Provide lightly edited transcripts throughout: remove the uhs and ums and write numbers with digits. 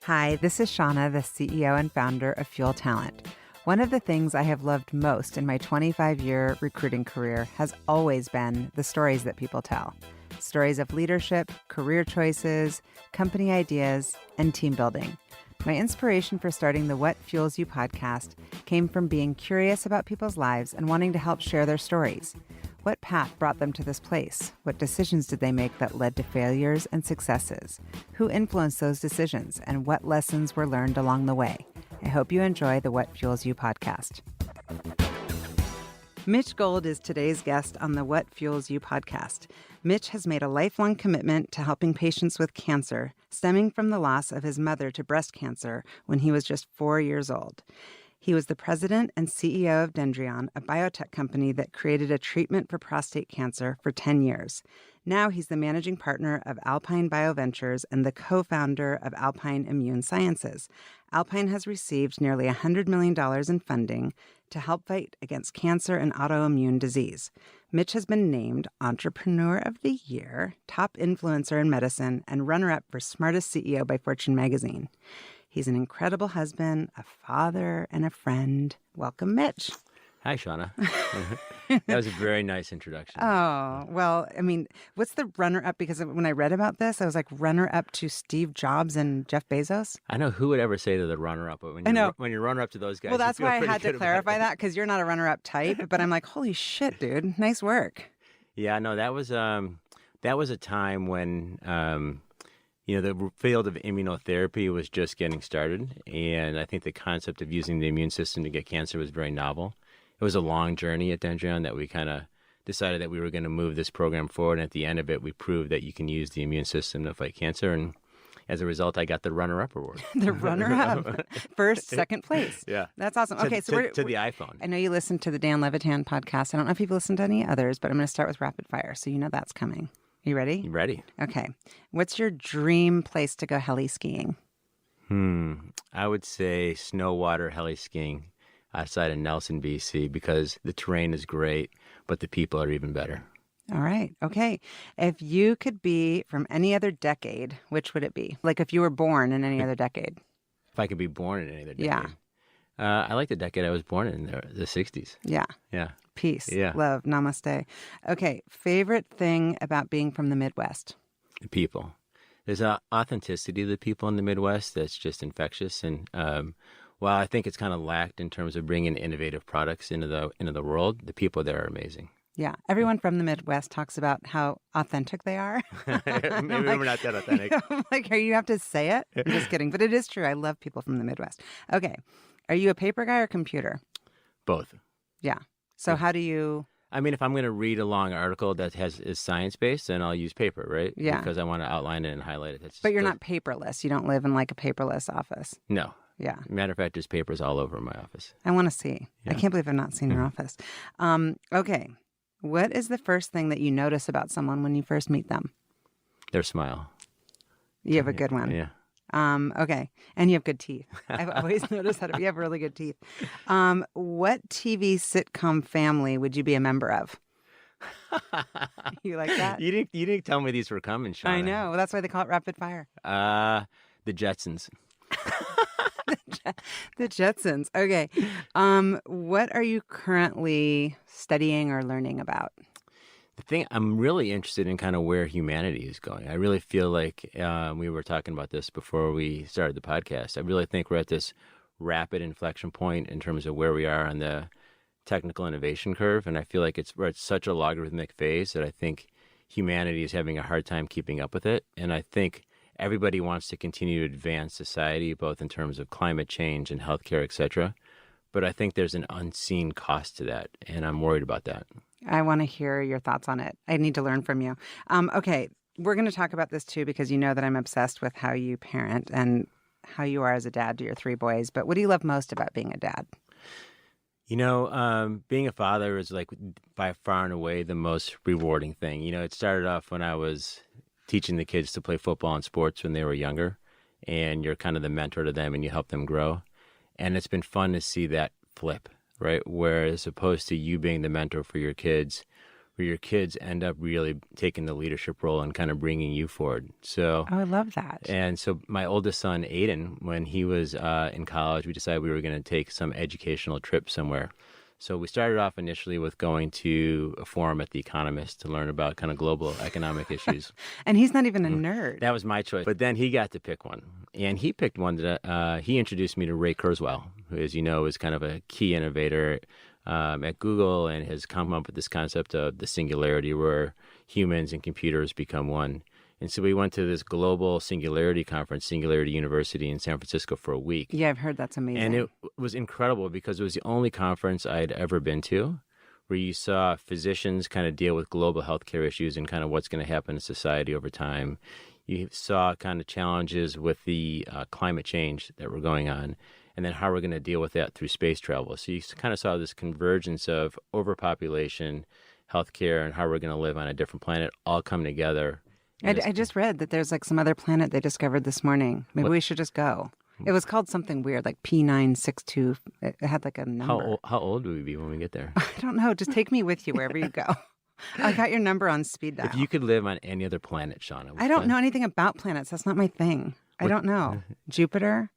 Hi, this is Shauna, the CEO and founder of Fuel Talent. One of the things I have loved most in my 25-year recruiting career has always been the stories that people tell. Stories of leadership, career choices, company ideas, and team building. My inspiration for starting the What Fuels You podcast came from being curious about people's lives and wanting to help share their stories. What path brought them to this place? What decisions did they make that led to failures and successes? Who influenced those decisions, and what lessons were learned along the way? I hope you enjoy the What Fuels You podcast. Mitch Gold is today's guest on the What Fuels You podcast. Mitch has made a lifelong commitment to helping patients with cancer, stemming from the loss of his mother to breast cancer when he was just 4 years old. He was the president and CEO of Dendreon, a biotech company that created a treatment for prostate cancer for 10 years. Now he's the managing partner of Alpine BioVentures and the co-founder of Alpine Immune Sciences. Alpine has received nearly $100 million in funding to help fight against cancer and autoimmune disease. Mitch has been named Entrepreneur of the Year, top influencer in medicine, and runner-up for Smartest CEO by Fortune magazine. He's an incredible husband, a father, and a friend. Welcome, Mitch. Hi, Shauna. That was a very nice introduction. Oh, well, I mean, what's the runner-up? Because when I read about this, I was like, runner-up to Steve Jobs and Jeff Bezos? I know who would ever say they're the runner-up, but when you're runner-up to those guys, well, that's why I had to clarify that that, because you're not a runner-up type. But I'm like, holy shit, dude, nice work. Yeah, no, that was a time when the field of immunotherapy was just getting started, and I think the concept of using the immune system to get cancer was very novel. It was a long journey at Dendreon that we kind of decided that we were going to move this program forward, and at the end of it, we proved that you can use the immune system to fight cancer, and as a result, I got the runner-up award. The runner-up. First, second place. Yeah. That's awesome. Okay, so we're to the iPhone. I know you listened to the Dan Levitan podcast. I don't know if you've listened to any others, but I'm going to start with rapid fire, so you know that's coming. You ready? You ready? Okay. What's your dream place to go heli skiing? I would say snowwater heli skiing outside of Nelson, BC, because the terrain is great, but the people are even better. All right. Okay. If you could be from any other decade, which would it be? Like if you were born in any other decade. If I could be born in any other decade. Yeah. I like the decade I was born in, the 60s. Yeah. Yeah. Peace. Yeah. Love. Namaste. Okay. Favorite thing about being from the Midwest? The people. There's an authenticity to the people in the Midwest that's just infectious. And while I think it's kind of lacked in terms of bringing innovative products into the world, the people there are amazing. Yeah. Everyone from the Midwest talks about how authentic they are. Maybe we're not that authentic. I'm like, you have to say it? I'm just kidding. But it is true. I love people from the Midwest. Okay. Are you a paper guy or computer? Both. Yeah. So how do you... I mean, if I'm going to read a long article that is science-based, then I'll use paper, right? Yeah. Because I want to outline it and highlight it. But you're not paperless. You don't live in like a paperless office. No. Yeah. Matter of fact, there's papers all over my office. I want to see. Yeah. I can't believe I've not seen your office. Okay. What is the first thing that you notice about someone when you first meet them? Their smile. You have a good one. Yeah. Okay. And you have good teeth. I've always noticed that you have really good teeth. What TV sitcom family would you be a member of? You like that? You didn't tell me these were coming, Shauna. I know. Well, that's why they call it rapid fire. The Jetsons. The Jetsons. Okay. What are you currently studying or learning about? The thing, I'm really interested in kind of where humanity is going. I really feel like we were talking about this before we started the podcast. I really think we're at this rapid inflection point in terms of where we are on the technical innovation curve. And I feel like we're at such a logarithmic phase that I think humanity is having a hard time keeping up with it. And I think everybody wants to continue to advance society, both in terms of climate change and healthcare, et cetera. But I think there's an unseen cost to that, and I'm worried about that. I want to hear your thoughts on it. I need to learn from you. Okay, we're going to talk about this too, because you know that I'm obsessed with how you parent and how you are as a dad to your 3 boys. But what do you love most about being a dad? You know, being a father is like by far and away the most rewarding thing. You know, it started off when I was teaching the kids to play football and sports when they were younger, and you're kind of the mentor to them and you help them grow. And it's been fun to see that flip, right? Where as opposed to you being the mentor for your kids, where your kids end up really taking the leadership role and kind of bringing you forward. So, Oh, I love that. and so my oldest son, Aiden, when he was in college, we decided we were going to take some educational trip somewhere. So we started off initially with going to a forum at The Economist to learn about kind of global economic issues. And he's not even a nerd. That was my choice. But then he got to pick one. And he picked one that he introduced me to Ray Kurzweil, who, as you know, is kind of a key innovator at Google and has come up with this concept of the singularity where humans and computers become one. And so we went to this global singularity conference, Singularity University in San Francisco for a week. Yeah, I've heard that's amazing. And it was incredible because it was the only conference I had ever been to where you saw physicians kind of deal with global healthcare issues and kind of what's going to happen in society over time. You saw kind of challenges with the climate change that were going on, and then how we're going to deal with that through space travel. So you kind of saw this convergence of overpopulation, healthcare, and how we're going to live on a different planet all come together. I just read that there's like some other planet they discovered this morning. Maybe we should just go. It was called something weird, like P962. It had like a number. How old will we be when we get there? I don't know. Just take me with you wherever you go. I got your number on speed dial. If you could live on any other planet, Shauna. I don't know anything about planets. That's not my thing. I don't know. Jupiter?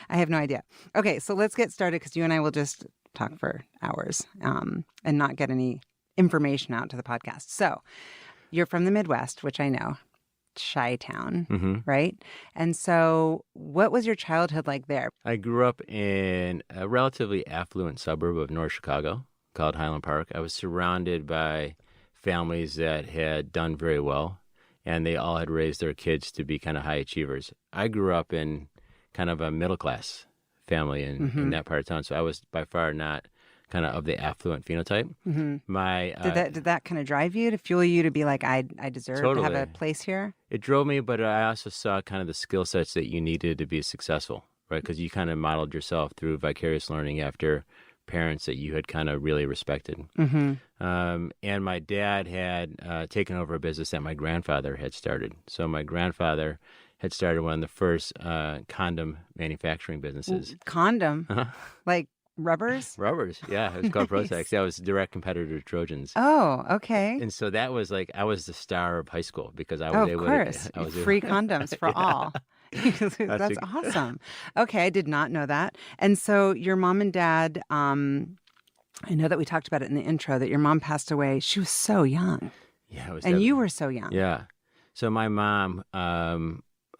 I have no idea. Okay, so let's get started because you and I will just talk for hours and not get any information out to the podcast. So you're from the Midwest, which I know, Chi-town, right? And so what was your childhood like there? I grew up in a relatively affluent suburb of North Chicago called Highland Park. I was surrounded by families that had done very well, and they all had raised their kids to be kind of high achievers. I grew up in kind of a middle-class family in that part of town, so I was by far not kind of the affluent phenotype. My did that kind of drive you to fuel you to be like, I deserve to have a place here? It drove me, but I also saw kind of the skill sets that you needed to be successful, right? Because you kind of modeled yourself through vicarious learning after parents that you had kind of really respected. And my dad had taken over a business that my grandfather had started. So my grandfather had started one of the first condom manufacturing businesses. Condom? Like rubbers? Rubbers, yeah. It was called Protex. That was a direct competitor to Trojans. Oh, okay. And so that was like, I was the star of high school because I was able to... Of course. Free condoms for all. That's awesome. Okay, I did not know that. And so your mom and dad, I know that we talked about it in the intro, that your mom passed away. She was so young. Yeah, it was. And you were so young. Yeah. So my mom,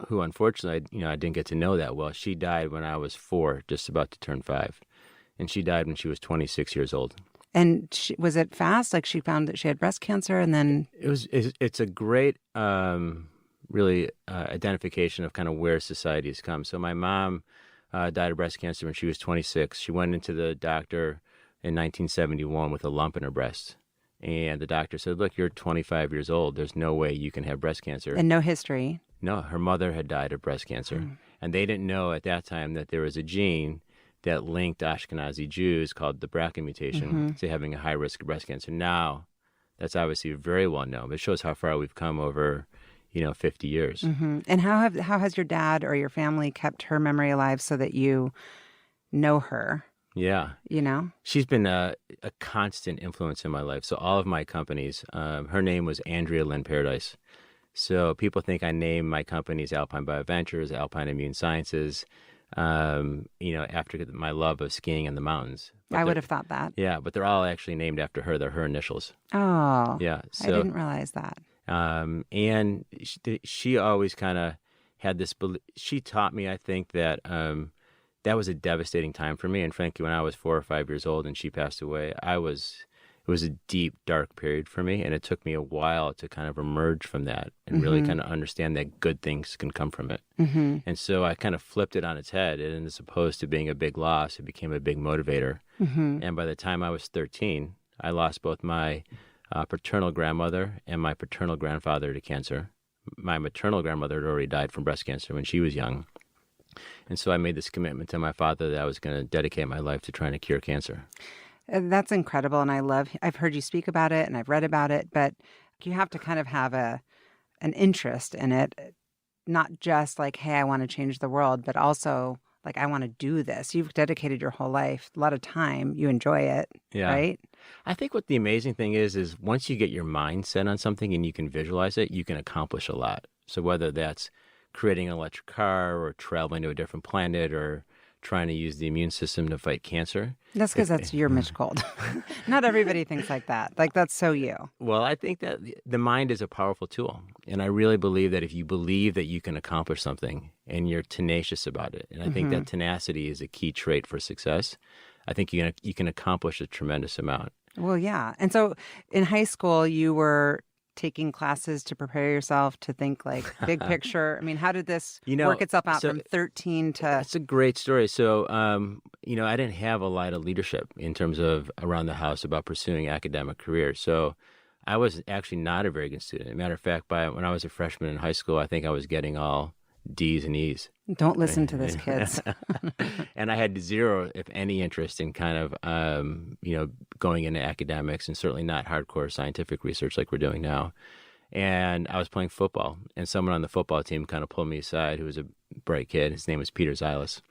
who unfortunately, I didn't get to know that well, she died when I was 4, just about to turn 5. And she died when she was 26 years old. And was it fast? Like she found that she had breast cancer and then... It's a great, really identification of kind of where society has come. So my mom died of breast cancer when she was 26. She went into the doctor in 1971 with a lump in her breast. And the doctor said, look, you're 25 years old. There's no way you can have breast cancer. And no history. No, her mother had died of breast cancer. And they didn't know at that time that there was a gene that linked Ashkenazi Jews called the BRCA mutation to having a high risk of breast cancer. Now, that's obviously very well known. But it shows how far we've come over, 50 years. And how has your dad or your family kept her memory alive so that you know her? Yeah. She's been a constant influence in my life. So all of my companies, her name was Andrea Lynn Paradise. So people think I named my companies Alpine BioVentures, Alpine Immune Sciences, after my love of skiing in the mountains. I would have thought that. Yeah, but they're all actually named after her. They're her initials. Oh. Yeah. I didn't realize that. And she always kind of had this belief. She taught me, I think, that that was a devastating time for me. And frankly, when I was 4 or 5 years old and she passed away, it was a deep, dark period for me. And it took me a while to kind of emerge from that and really kind of understand that good things can come from it. And so I kind of flipped it on its head. And as opposed to being a big loss, it became a big motivator. And by the time I was 13, I lost both my paternal grandmother and my paternal grandfather to cancer. My maternal grandmother had already died from breast cancer when she was young. And so I made this commitment to my father that I was going to dedicate my life to trying to cure cancer. That's incredible. And I've heard you speak about it and I've read about it, but you have to kind of have an interest in it, not just like, hey, I want to change the world, but also like, I want to do this. You've dedicated your whole life, a lot of time. You enjoy it, right? I think what the amazing thing is once you get your mind set on something and you can visualize it, you can accomplish a lot. So whether that's creating an electric car or traveling to a different planet or trying to use the immune system to fight cancer. That's because that's your Mitch Gold. Not everybody thinks like that. Like, that's so you. Well, I think that the mind is a powerful tool. And I really believe that if you believe that you can accomplish something and you're tenacious about it, and I think that tenacity is a key trait for success, I think you can accomplish a tremendous amount. Well, yeah. And so in high school, you were taking classes to prepare yourself to think like big picture. I mean, how did this work itself out from 13 to... That's a great story. So, I didn't have a lot of leadership in terms of around the house about pursuing academic career. So I was actually not a very good student. As a matter of fact, when I was a freshman in high school, I think I was getting all D's and E's. Don't listen to this, kids. And I had zero, if any, interest in kind of, going into academics and certainly not hardcore scientific research like we're doing now. And I was playing football, and someone on the football team kind of pulled me aside who was a bright kid. His name was Peter Zilas.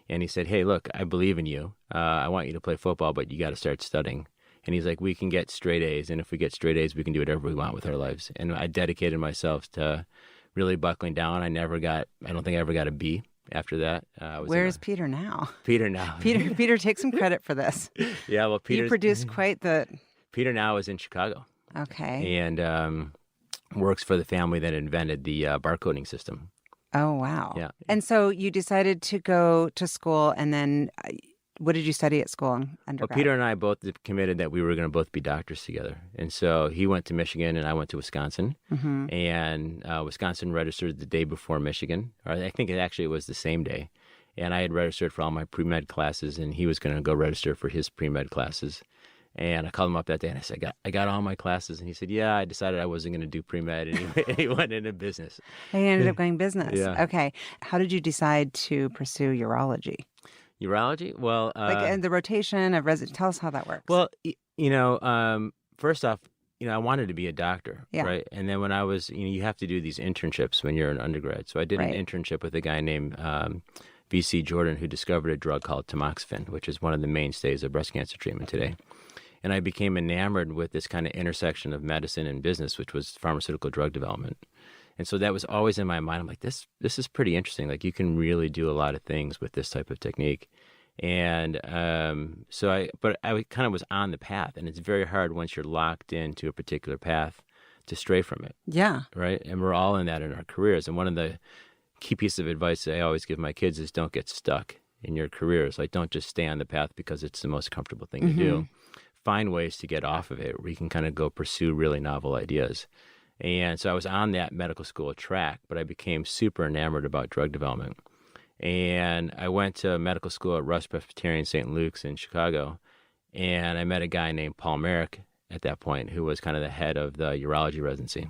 And he said, "Hey, look, I believe in you. I want you to play football, but you got to start studying." And he's like, "We can get straight A's, and if we get straight A's, we can do whatever we want with our lives." And I dedicated myself to really buckling down. I don't think I ever got a B after that. Where's Peter now? Peter now. Peter, take some credit for this. Yeah, well, You produced quite the... Peter now is in Chicago. Okay. And works for the family that invented the barcoding system. Oh, wow. Yeah. And so you decided to go to school, and then what did you study at school in undergrad? Well, Peter and I both committed that we were going to both be doctors together. And so he went to Michigan and I went to Wisconsin. Mm-hmm. And Wisconsin registered the day before Michigan. Or I think it was the same day. And I had registered for all my pre-med classes, and he was going to go register for his pre-med classes. And I called him up that day and I said, I got all my classes. And he said, yeah, I decided I wasn't going to do pre-med. And he went into business. He ended up going business. Yeah. Okay. How did you decide to pursue urology? Urology? Well, and the rotation of tell us how that works. Well, first off, I wanted to be a doctor, right? And then when I was, you have to do these internships when you're an undergrad. So I did an internship with a guy named V.C. Jordan, who discovered a drug called tamoxifen, which is one of the mainstays of breast cancer treatment today. And I became enamored with this kind of intersection of medicine and business, which was pharmaceutical drug development. And so that was always in my mind. I'm like, this is pretty interesting. Like, you can really do a lot of things with this type of technique. And but I kind of was on the path, and it's very hard once you're locked into a particular path to stray from it. Yeah. Right. And we're all in that in our careers. And one of the key pieces of advice that I always give my kids is don't get stuck in your careers. Like, don't just stay on the path because it's the most comfortable thing to do. Find ways to get off of it where you can kind of go pursue really novel ideas. And so I was on that medical school track, but I became super enamored about drug development. And I went to medical school at Rush Presbyterian St. Luke's in Chicago, and I met a guy named Paul Merrick at that point, who was kind of the head of the urology residency.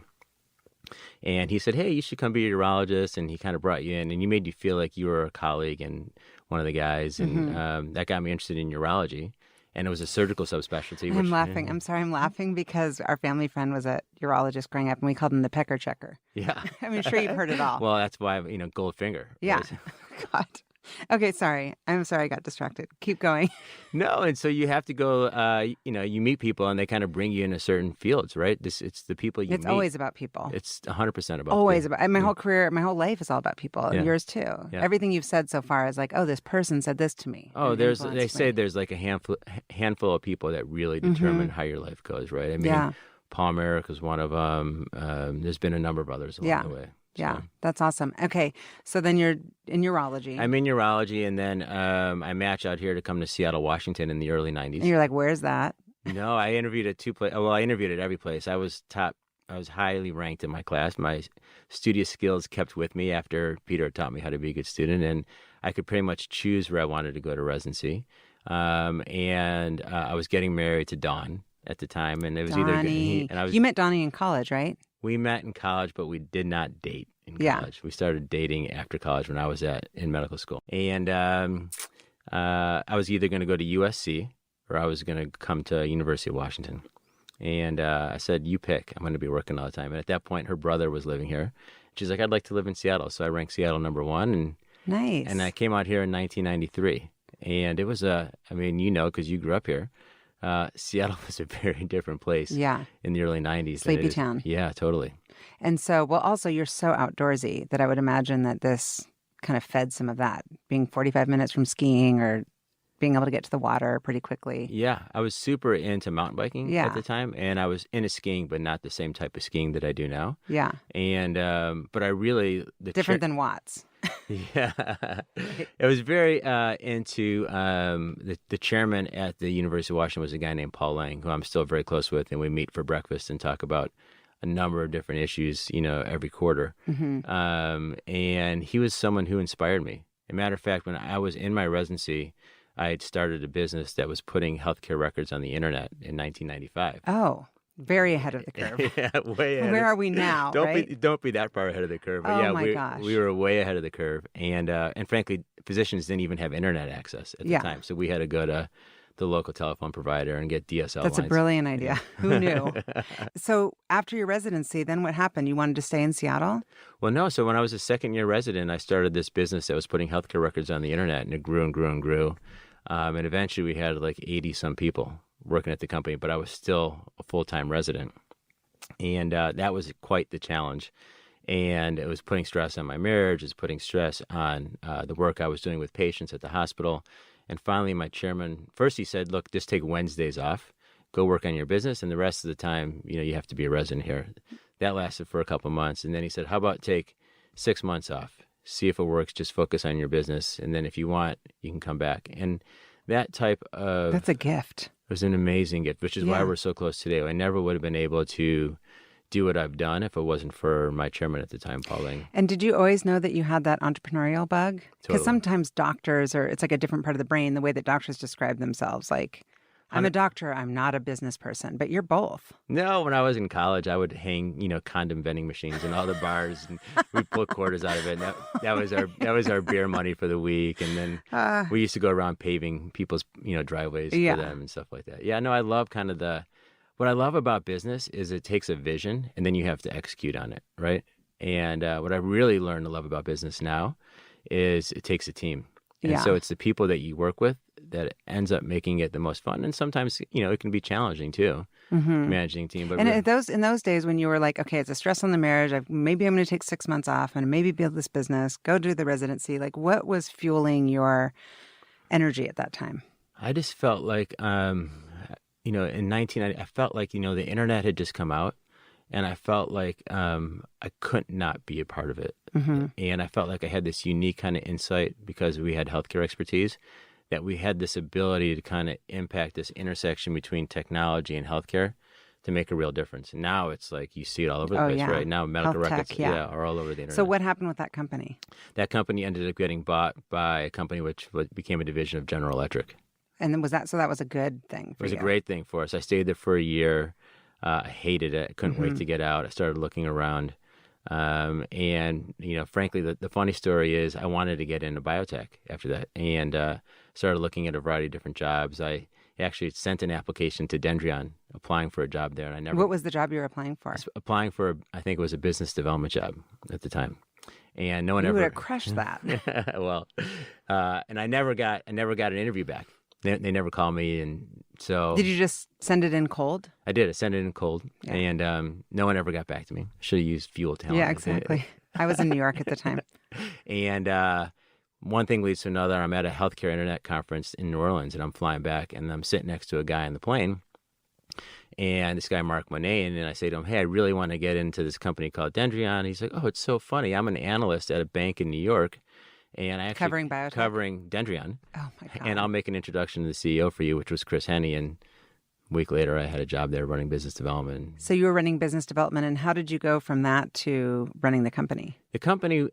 And he said, hey, you should come be a urologist, and he kind of brought you in, and he made you feel like you were a colleague and one of the guys, and that got me interested in urology. And it was a surgical subspecialty. I'm laughing. I'm sorry, I'm laughing because our family friend was a urologist growing up, and we called him the pecker checker. Yeah. I'm sure you've heard it all. Well, that's why, Goldfinger. Yeah. God. Okay, sorry. I'm sorry I got distracted. Keep going. No, and so you have to go, you meet people, and they kind of bring you into certain fields, right? It's the people you meet. It's always about people. It's 100% about always people. about. And my whole career, my whole life is all about people, and yours too. Yeah. Everything you've said so far is like, oh, this person said this to me. Oh, they say there's like a handful of people that really determine how your life goes, right? I mean, Paul Merrick is one of them. There's been a number of others along the way. So. Yeah, that's awesome. Okay, so then you're in urology. I'm in urology, and then I match out here to come to Seattle, Washington in the early 90s. And you're like, where's that? No, I interviewed at two places. Well, I interviewed at every place. I was highly ranked in my class. My studious skills kept with me after Peter taught me how to be a good student, and I could pretty much choose where I wanted to go to residency. And I was getting married to Dawn at the time, and it was Donnie. You met Donnie in college, right? We met in college, but we did not date in college. We started dating after college when I was in medical school. And I was either going to go to USC or I was going to come to University of Washington. And I said, you pick. I'm going to be working all the time. And at that point, her brother was living here. She's like, I'd like to live in Seattle. So I ranked Seattle number one. Nice. And I came out here in 1993. And it was because you grew up here. Seattle was a very different place Yeah. in the early 90s. Sleepy town. Yeah, totally. And so, well, also you're so outdoorsy that I would imagine that this kind of fed some of that, being 45 minutes from skiing or being able to get to the water pretty quickly. Yeah, I was super into mountain biking Yeah. at the time, and I was into skiing, but not the same type of skiing that I do now. Yeah. And but I really Different than Watts. Yeah, I was very into the chairman at the University of Washington was a guy named Paul Lang, who I'm still very close with, and we meet for breakfast and talk about a number of different issues, every quarter. And he was someone who inspired me. As a matter of fact, when I was in my residency, I had started a business that was putting healthcare records on the internet in 1995. Oh, very ahead of the curve. Yeah, way ahead. Where are we now? Don't be that far ahead of the curve. But Oh yeah, my gosh. we were way ahead of the curve, and frankly, physicians didn't even have internet access at the time, so we had to go to the local telephone provider and get DSL That's lines. a brilliant idea. Who knew? So after your residency, then what happened? You wanted to stay in Seattle? Well, no. So when I was a second-year resident, I started this business that was putting healthcare records on the internet, and it grew and grew and grew. And eventually we had like 80-some people working at the company, but I was still a full-time resident. And that was quite the challenge. And it was putting stress on my marriage, it was putting stress on the work I was doing with patients at the hospital. And finally, my chairman, first he said, look, just take Wednesdays off, go work on your business, and the rest of the time, you have to be a resident here. That lasted for a couple of months. And then he said, how about take 6 months off? See if it works, just focus on your business. And then if you want, you can come back. And that type of... That's a gift. It was an amazing gift, which is why we're so close today. I never would have been able to do what I've done if it wasn't for my chairman at the time, Paul Lang. And did you always know that you had that entrepreneurial bug? Because Totally. sometimes doctors, it's like a different part of the brain, the way that doctors describe themselves. Like, I'm a doctor, I'm not a business person, but you're both. No, when I was in college, I would hang, condom vending machines in all the bars, and we'd pull quarters out of it. And that was our beer money for the week. And then we used to go around paving people's, driveways for them and stuff like that. Yeah, no, I love what I love about business is it takes a vision and then you have to execute on it, right? And what I really learned to love about business now is it takes a team. And so it's the people that you work with that ends up making it the most fun. And sometimes, it can be challenging too, managing a team. But and in those days when you were like, okay, it's a stress on the marriage, maybe I'm going to take 6 months off and maybe build this business, go do the residency. Like, what was fueling your energy at that time? I just felt like, in 1990, I felt like, the internet had just come out. And I felt like I could not be a part of it. And I felt like I had this unique kind of insight because we had healthcare expertise, that we had this ability to kind of impact this intersection between technology and healthcare to make a real difference. And now it's like you see it all over the place, right? Now medical Health records tech, are all over the internet. So what happened with that company? That company ended up getting bought by a company which became a division of General Electric. And then so that was a good thing for you? It was a great thing for us. I stayed there for a year. I hated it. I couldn't wait to get out. I started looking around. And, frankly, the funny story is I wanted to get into biotech after that and started looking at a variety of different jobs. I actually sent an application to Dendreon, applying for a job there. And What was the job you were applying for? Applying for, I think it was a business development job at the time. And no one you ever would have crushed that. Well, and I never got an interview back. They never called me, and so... Did you just send it in cold? I did. I sent it in cold, and no one ever got back to me. Should have used fuel talent. Yeah, exactly. I was in New York at the time. And one thing leads to another. I'm at a healthcare internet conference in New Orleans, and I'm flying back, and I'm sitting next to a guy on the plane, and this guy, Mark Monet, and I say to him, hey, I really want to get into this company called Dendreon. He's like, oh, it's so funny. I'm an analyst at a bank in New York. And I actually covering biotech? Covering Dendreon. Oh, my God. And I'll make an introduction to the CEO for you, which was Chris Henney. And a week later, I had a job there running business development. So you were running business development. And how did you go from that to running the company? The company,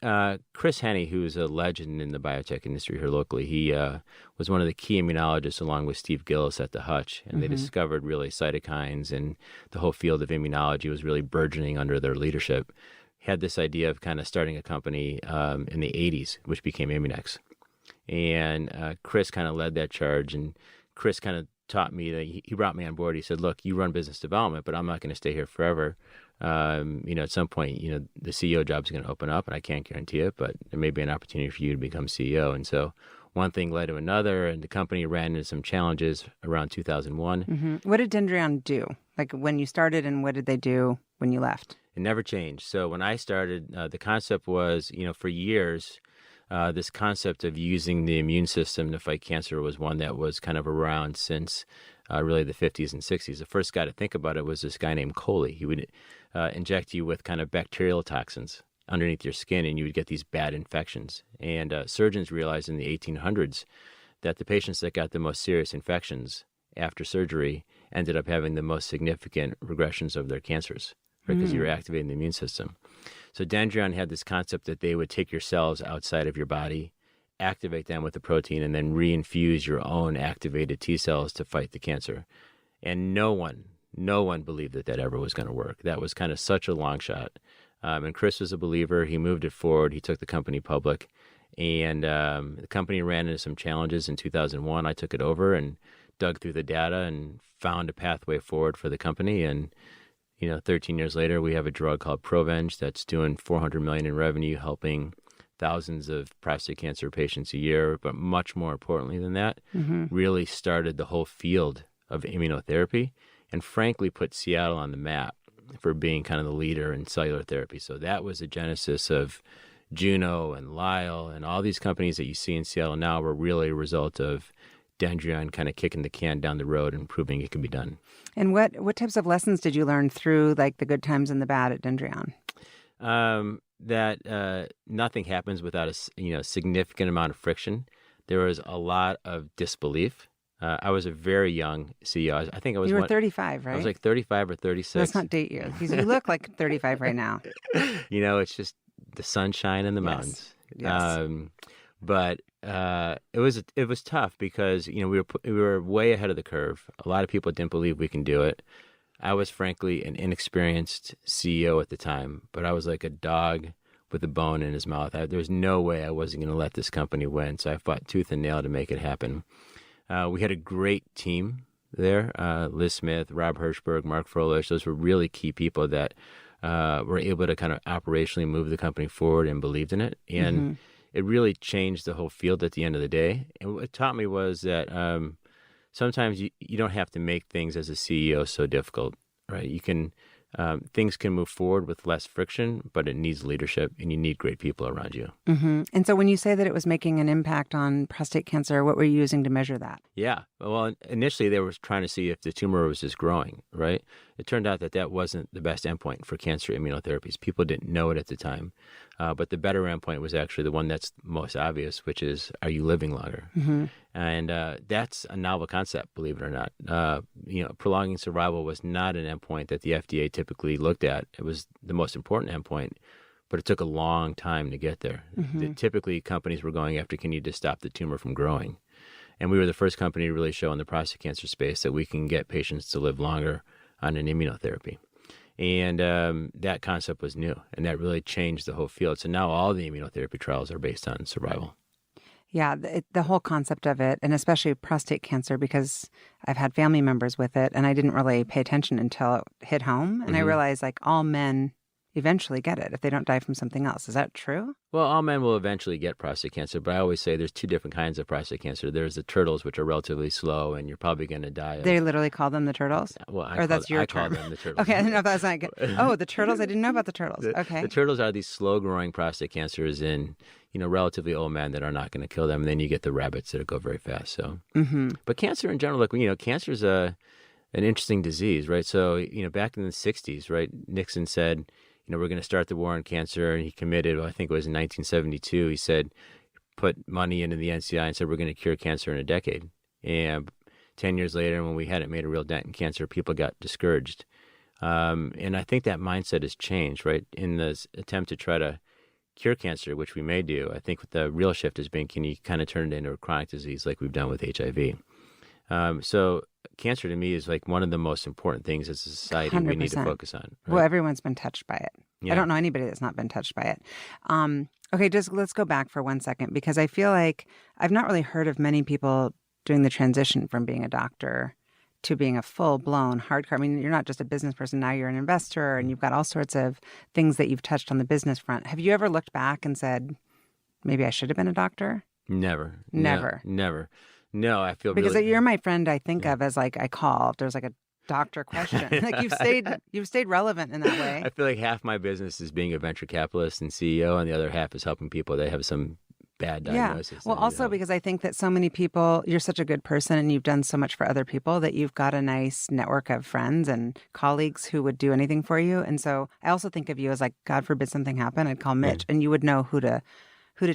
Chris Henney, who is a legend in the biotech industry here locally, he was one of the key immunologists along with Steve Gillis at the Hutch. And they discovered really cytokines, and the whole field of immunology was really burgeoning under their leadership. Had this idea of kind of starting a company in the 80s, which became Immunex. And Chris kind of led that charge, and Chris kind of taught me that he brought me on board. He said, look, you run business development, but I'm not going to stay here forever. At some point, the CEO job is going to open up, and I can't guarantee it, but there may be an opportunity for you to become CEO. And so one thing led to another, and the company ran into some challenges around 2001. What did Dendreon do? Like when you started, and what did they do when you left? It never changed. So when I started, the concept was, for years, this concept of using the immune system to fight cancer was one that was kind of around since really the 50s and 60s. The first guy to think about it was this guy named Coley. He would inject you with kind of bacterial toxins underneath your skin, and you would get these bad infections. And surgeons realized in the 1800s that the patients that got the most serious infections after surgery ended up having the most significant regressions of their cancers, right? Because you're activating the immune system. So Dendreon had this concept that they would take your cells outside of your body, activate them with the protein, and then reinfuse your own activated T cells to fight the cancer. And no one believed that ever was going to work. That was kind of such a long shot. And Chris was a believer. He moved it forward. He took the company public. And the company ran into some challenges in 2001. I took it over and dug through the data and found a pathway forward for the company. And 13 years later, we have a drug called Provenge that's doing $400 million in revenue, helping thousands of prostate cancer patients a year. But much more importantly than that, really started the whole field of immunotherapy and frankly put Seattle on the map for being kind of the leader in cellular therapy. So that was the genesis of Juno and Lyle and all these companies that you see in Seattle now were really a result of Dendreon kind of kicking the can down the road and proving it can be done. And what types of lessons did you learn through like the good times and the bad at Dendreon? That nothing happens without a significant amount of friction. There was a lot of disbelief. I was a very young CEO. I think I was. You were 35, right? I was like 35 or 36. Let's not date you. You look like 35 right now. It's just the sunshine and the mountains. Yes. But it was tough because we were way ahead of the curve. A lot of people didn't believe we can do it. I was frankly an inexperienced CEO at the time, but I was like a dog with a bone in his mouth. There was no way I wasn't going to let this company win. So I fought tooth and nail to make it happen. We had a great team there. Liz Smith, Rob Hirschberg, Mark Froelich. Those were really key people that were able to kind of operationally move the company forward and believed in it. And it really changed the whole field at the end of the day. And what it taught me was that sometimes you don't have to make things as a CEO so difficult, right? You can things can move forward with less friction, but it needs leadership and you need great people around you. And so when you say that it was making an impact on prostate cancer, what were you using to measure that? Yeah. Well, initially they were trying to see if the tumor was just growing, right? It turned out that wasn't the best endpoint for cancer immunotherapies. People didn't know it at the time. But the better endpoint was actually the one that's most obvious, which is, are you living longer? And that's a novel concept, believe it or not. Prolonging survival was not an endpoint that the FDA typically looked at. It was the most important endpoint, but it took a long time to get there. Typically, companies were going after, can you just stop the tumor from growing? And we were the first company to really show in the prostate cancer space that we can get patients to live longer on an immunotherapy. And that concept was new, and that really changed the whole field. So now all the immunotherapy trials are based on survival. Yeah, the whole concept of it, and especially prostate cancer, because I've had family members with it, and I didn't really pay attention until it hit home. And I realized, like, all men eventually get it if they don't die from something else. Is that true? Well, all men will eventually get prostate cancer, but I always say there's two different kinds of prostate cancer. There's the turtles, which are relatively slow, and you're probably going to die. They literally call them the turtles? Well, I call them the turtles. Okay, I didn't know if that was not good. Oh, the turtles? I didn't know about the turtles. Okay. The turtles are these slow-growing prostate cancers in relatively old men that are not going to kill them, and then you get the rabbits that go very fast. So, but cancer in general, cancer is an interesting disease, right? So, back in the 60s, right, Nixon said, we're going to start the war on cancer. And he committed, I think it was in 1972, he said, put money into the NCI and said, we're going to cure cancer in a decade. And 10 years later, when we hadn't made a real dent in cancer, people got discouraged. And I think that mindset has changed, right? In this attempt to try to cure cancer, which we may do, I think the real shift has been, can you kind of turn it into a chronic disease like we've done with HIV? So cancer to me is like one of the most important things as a society 100%. We need to focus on. Right? Well, everyone's been touched by it. Yeah. I don't know anybody that's not been touched by it. Okay, just let's go back for 1 second, because I feel like I've not really heard of many people doing the transition from being a doctor to being a full-blown hardcore. I mean, you're not just a business person, now you're an investor, and you've got all sorts of things that you've touched on the business front. Have you ever looked back and said, maybe I should have been a doctor? Never. Never. No, never. No, I feel Because really... you're my friend I think of as like I call if there's like a doctor question. Like you've stayed relevant in that way. I feel like half my business is being a venture capitalist and CEO, and the other half is helping people that have some bad diagnosis. Well, also because I think that so many people, you're such a good person and you've done so much for other people that you've got a nice network of friends and colleagues who would do anything for you. And so I also think of you as like, God forbid something happened, I'd call Mitch and you would know who to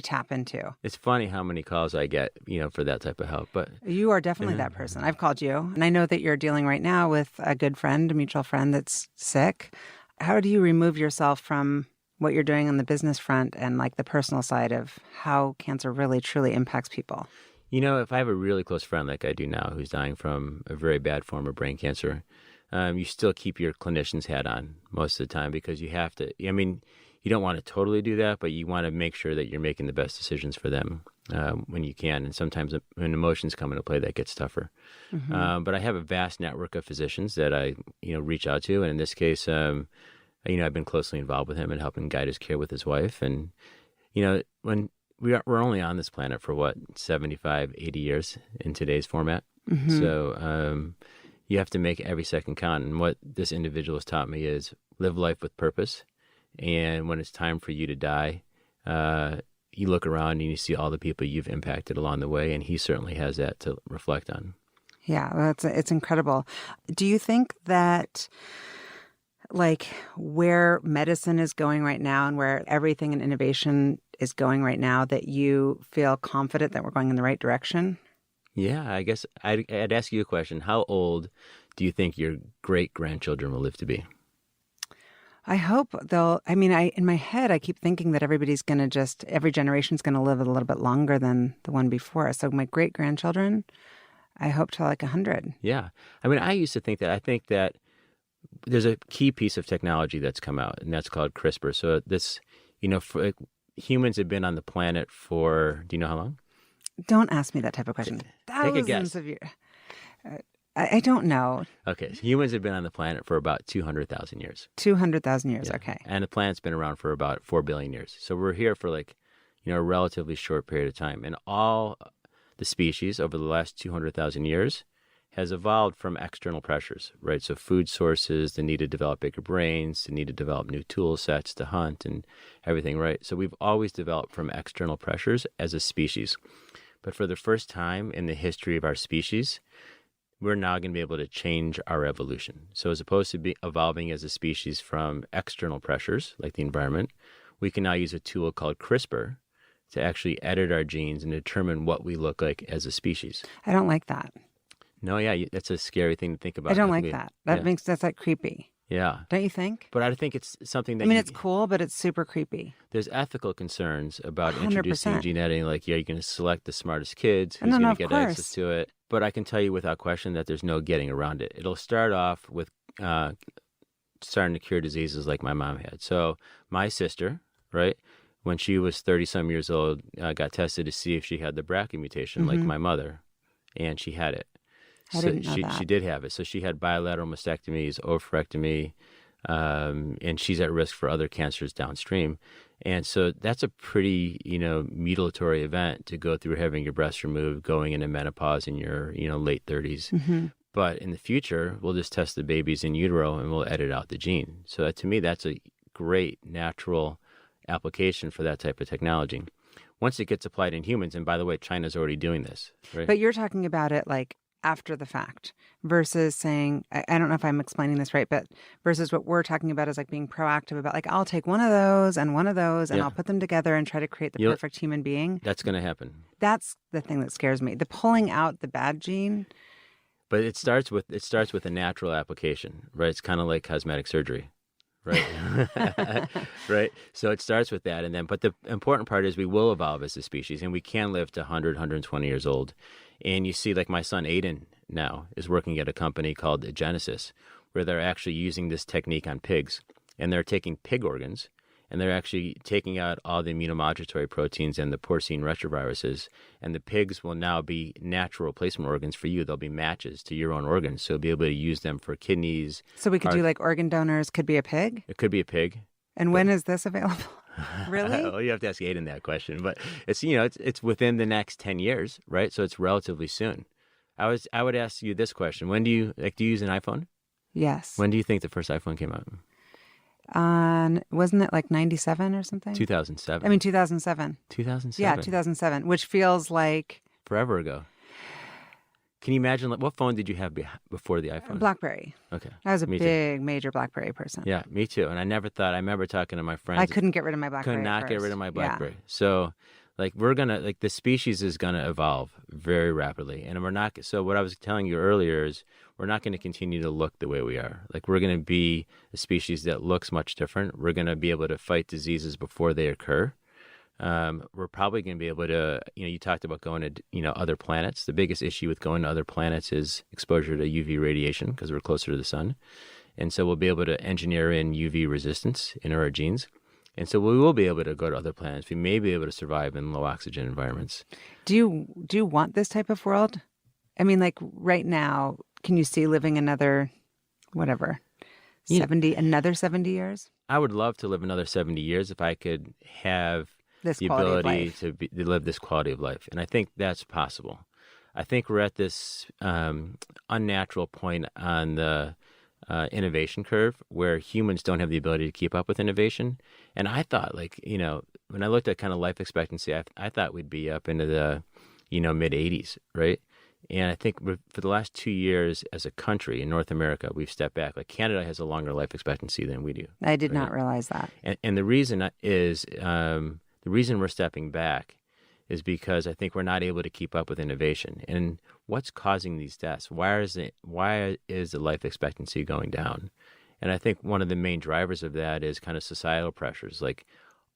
tap into. It's funny how many calls I get, for that type of help. But you are definitely that person. I've called you, and I know that you're dealing right now with a good friend, a mutual friend that's sick. How do you remove yourself from what you're doing on the business front and like the personal side of how cancer really truly impacts people? If I have a really close friend like I do now who's dying from a very bad form of brain cancer, you still keep your clinician's hat on most of the time because you have to. You don't want to totally do that, but you want to make sure that you're making the best decisions for them when you can. And sometimes when emotions come into play, that gets tougher. Mm-hmm. But I have a vast network of physicians that I, reach out to. And in this case, I've been closely involved with him and helping guide his care with his wife. And, when we're only on this planet for 75, 80 years in today's format. Mm-hmm. So you have to make every second count. And what this individual has taught me is live life with purpose. And when it's time for you to die, you look around and you see all the people you've impacted along the way. And he certainly has that to reflect on. Yeah, it's incredible. Do you think that like where medicine is going right now and where everything in innovation is going right now, that you feel confident that we're going in the right direction? Yeah, I guess I'd ask you a question. How old do you think your great-grandchildren will live to be? I hope in my head, I keep thinking that everybody's going to every generation's going to live a little bit longer than the one before us. So my great-grandchildren, I hope to like 100. Yeah. I used to think that. I think that there's a key piece of technology that's come out, and that's called CRISPR. So this, humans have been on the planet for, do you know how long? Don't ask me that type of question. Take a guess. Of years. I don't know. Okay. So humans have been on the planet for about 200,000 years. 200,000 years, yeah. Okay. And the planet's been around for about 4 billion years. So we're here for a relatively short period of time. And all the species over the last 200,000 years has evolved from external pressures, right? So food sources, the need to develop bigger brains, the need to develop new tool sets to hunt and everything, right? So we've always developed from external pressures as a species. But for the first time in the history of our species, we're now going to be able to change our evolution. So as opposed to be evolving as a species from external pressures, like the environment, we can now use a tool called CRISPR to actually edit our genes and determine what we look like as a species. I don't like that. No, yeah, that's a scary thing to think about. I don't like that. That's like creepy. Yeah. Don't you think? But I think it's something that... it's cool, but it's super creepy. There's ethical concerns about 100%. Introducing gene editing, like, you're going to select the smartest kids, who's going to get access to it. But I can tell you without question that there's no getting around it. It'll start off with starting to cure diseases like my mom had. So my sister, right, when she was 30-some years old, got tested to see if she had the BRCA mutation like my mother, and she had it. I didn't know that. She did have it. So she had bilateral mastectomies, oophorectomy, and she's at risk for other cancers downstream. And so that's a pretty, mutilatory event to go through having your breast removed, going into menopause in your, late 30s. Mm-hmm. But in the future, we'll just test the babies in utero and we'll edit out the gene. So to me, that's a great natural application for that type of technology. Once it gets applied in humans, and by the way, China's already doing this, right? But you're talking about it like after the fact versus saying, I don't know if I'm explaining this right, but versus what we're talking about is like being proactive about like, I'll take one of those and I'll put them together and try to create the perfect human being. That's going to happen. That's the thing that scares me. The pulling out the bad gene. But it starts with a natural application, right? It's kind of like cosmetic surgery. Right. Right. So it starts with that. But the important part is we will evolve as a species and we can live to 100, 120 years old. And you see, like my son Aiden now is working at a company called Genesis, where they're actually using this technique on pigs. And they're taking pig organs and they're actually taking out all the immunomodulatory proteins and the porcine retroviruses. And the pigs will now be natural replacement organs for you. They'll be matches to your own organs. So you'll be able to use them for kidneys. So we could do like organ donors, could be a pig? It could be a pig. And when is this available? Really? Well, you have to ask Aiden that question, but it's within the next 10 years, right? So it's relatively soon. I would ask you this question. When do you use an iPhone? Yes. When do you think the first iPhone came out? Wasn't it like 97 or something? 2007. I mean, 2007. 2007. Yeah, 2007, which feels like Forever ago. Can you imagine, what phone did you have before the iPhone? BlackBerry. Okay. I was a Me big, major BlackBerry person. Yeah, me too. And I remember talking to my friends. I couldn't get rid of my BlackBerry. Could not at get first. rid of my BlackBerry. Yeah. So, the species is gonna evolve very rapidly, and we're not. So, what I was telling you earlier is we're not going to continue to look the way we are. Like, we're going to be a species that looks much different. We're going to be able to fight diseases before they occur. We're probably going to be able to, you talked about going to, other planets. The biggest issue with going to other planets is exposure to UV radiation because we're closer to the sun. And so we'll be able to engineer in UV resistance in our genes. And so we will be able to go to other planets. We may be able to survive in low oxygen environments. Do you want this type of world? I mean, like right now, can you see living another, 70 years? I would love to live another 70 years if I could have This the quality of ability life. to live this quality of life. And I think that's possible. I think we're at this unnatural point on the innovation curve where humans don't have the ability to keep up with innovation. And I thought, when I looked at kind of life expectancy, I thought we'd be up into the, mid 80s, right? And I think for the last 2 years as a country in North America, we've stepped back. Like Canada has a longer life expectancy than we do. I did not realize that. And the reason is, the reason we're stepping back is because I think we're not able to keep up with innovation. And what's causing these deaths? Why is the life expectancy going down? And I think one of the main drivers of that is kind of societal pressures. Like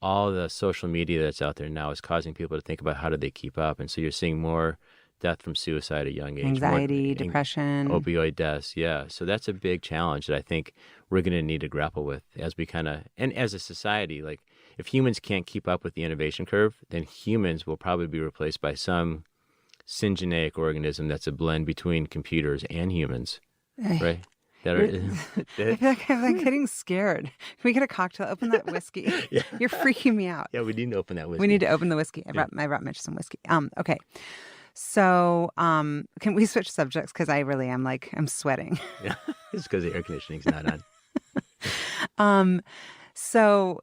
all the social media that's out there now is causing people to think about how do they keep up. And so you're seeing more death from suicide at a young age. Anxiety, depression. Opioid deaths, yeah. So that's a big challenge that I think we're going to need to grapple with as we and as a society. Like if humans can't keep up with the innovation curve, then humans will probably be replaced by some syngeneic organism that's a blend between computers and humans, right? I feel like I'm getting scared. Can we get a cocktail? Open that whiskey. Yeah. You're freaking me out. Yeah, we need to open that whiskey. We need to open the whiskey. I brought Mitch some whiskey. Okay. So, can we switch subjects? Because I really am I'm sweating. Yeah, it's because the air conditioning's not on. So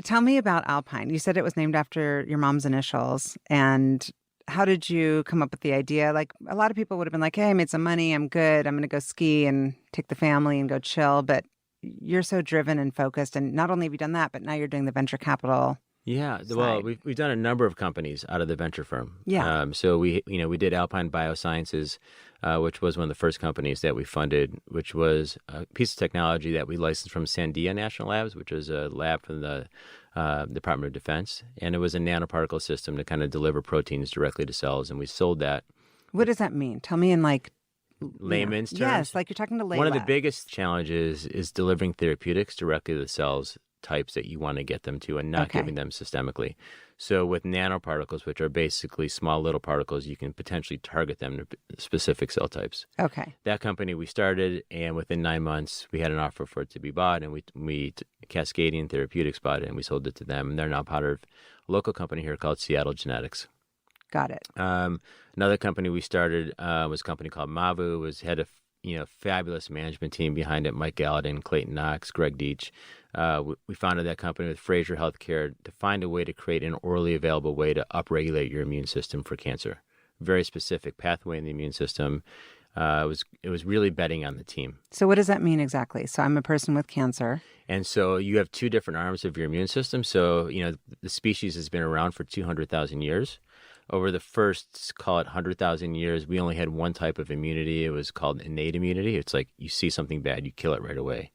tell me about Alpine. You said it was named after your mom's initials. And how did you come up with the idea? Like a lot of people would have been like, hey, I made some money. I'm good. I'm going to go ski and take the family and go chill. But you're so driven and focused. And not only have you done that, but now you're doing the venture capital. Yeah, well, we've done a number of companies out of the venture firm. Yeah. So we did Alpine Biosciences, which was one of the first companies that we funded, which was a piece of technology that we licensed from Sandia National Labs, which is a lab from the Department of Defense, and it was a nanoparticle system to kind of deliver proteins directly to cells, and we sold that. What does that mean? Tell me in layman's terms. Yes, like you're talking to Layla. One of the biggest challenges is delivering therapeutics directly to the cells types that you want to get them to and not giving them systemically. So with nanoparticles, which are basically small little particles, you can potentially target them to specific cell types. Okay. That company we started, and within 9 months, we had an offer for it to be bought, and we Cascadian Therapeutics bought it, and we sold it to them. And they're now part of a local company here called Seattle Genetics. Got it. Another company we started was a company called Mavu. Was had a fabulous management team behind it: Mike Gallatin, Clayton Knox, Greg Deach. We founded that company with Fraser Healthcare to find a way to create an orally available way to upregulate your immune system for cancer. Very specific pathway in the immune system. It was really betting on the team. So what does that mean exactly? So I'm a person with cancer. And so you have two different arms of your immune system. So, the species has been around for 200,000 years. Over the first, call it 100,000 years, we only had one type of immunity. It was called innate immunity. It's like you see something bad, you kill it right away.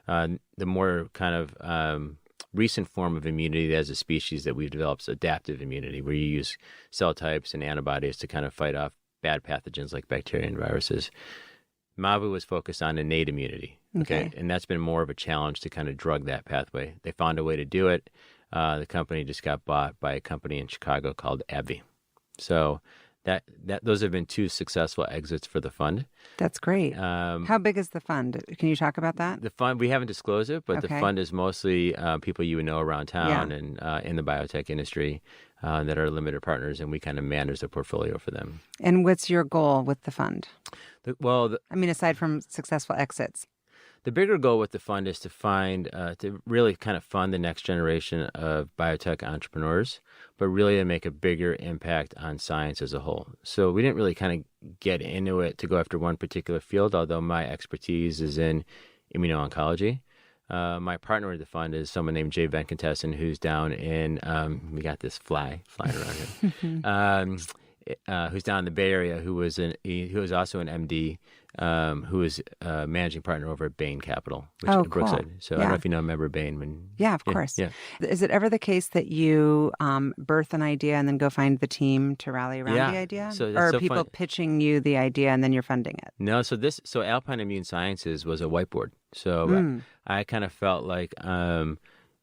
The more kind of recent form of immunity as a species that we've developed is adaptive immunity, where you use cell types and antibodies to kind of fight off bad pathogens like bacteria and viruses. Mavu was focused on innate immunity, okay? And that's been more of a challenge to kind of drug that pathway. They found a way to do it. The company just got bought by a company in Chicago called AbbVie. So those have been 2 successful exits for the fund. That's great. How big is the fund? Can you talk about that? The fund, we haven't disclosed it, but the Okay. fund is mostly people you would know around town Yeah. and in the biotech industry that are limited partners, and we kind of manage the portfolio for them. And what's your goal with the fund? Well, I mean, aside from successful exits. the bigger goal with the fund is to to really kind of fund the next generation of biotech entrepreneurs, but really to make a bigger impact on science as a whole. So we didn't really kind of get into it to go after one particular field, although my expertise is in immuno-oncology. My partner in the fund is someone named Jay Venkatesan, who's down in, we got this flying around here, who's down in the Bay Area, who was also an MD, who is a managing partner over at Bain Capital, which is Cool. Brookside. So I don't know if you remember Bain. Yeah, of course. Yeah. Is it ever the case that you birth an idea and then go find the team to rally around the idea? So or that's are so people fun. Pitching you the idea and then you're funding it? No, so Alpine Immune Sciences was a whiteboard. So I kind of felt like,